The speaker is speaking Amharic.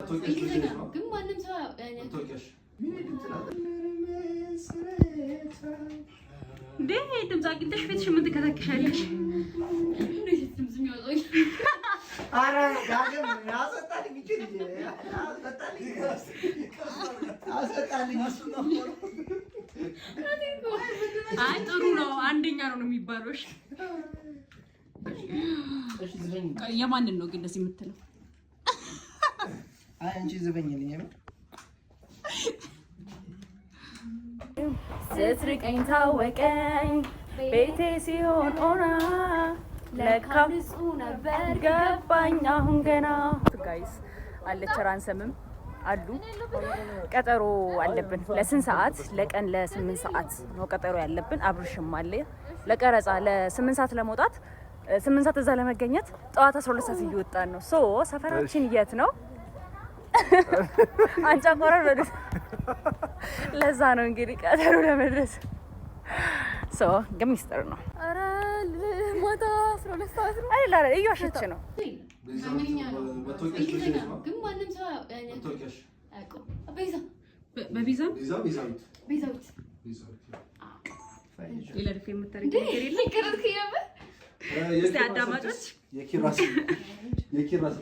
ግን ማንም ሰው እንዴ ድምፅ አግኝተሽ ፊትሽ ምን ትከታከሻለሽ? ኧረ ዳግም አስወጣልኝ አስወጣልኝ። አይ ጥሩ ነው፣ አንደኛ ነው የሚባለው። እሺ የማንን ነው ግን እንደዚህ የምትለው? አይ አንቺ ዝበኝልኝ አይደል? ስትርቀኝ ታወቀኝ ቤቴ ሲሆን ኦና ለካም ነበር ገባኝ አሁን ገና። ጋይስ አለች ራንሰምም አሉ። ቀጠሮ አለብን ለስንት ሰዓት? ለቀን ለ8 ሰዓት ነው ቀጠሮ ያለብን። አብርሽም አለ ለቀረጻ ለ8 ሰዓት ለመውጣት 8 ሰዓት እዛ ለመገኘት ጠዋት 12 ሰዓት እየወጣን ነው። ሶ ሰፈራችን የት ነው? አንጫ ቆረር በሉት። ለዛ ነው እንግዲህ ቀጠሮ ለመድረስ ሶ ግን ሚስጥር ነው። አረ ሞታ 12 ሰዓት ነው አይደል? አረ እየዋሸች ነው። ግን ማንም ሰው በቪዛ ሌላ ልክ የምታረጊው ነገር የለም። እስቲ አዳማጮች የኪራስ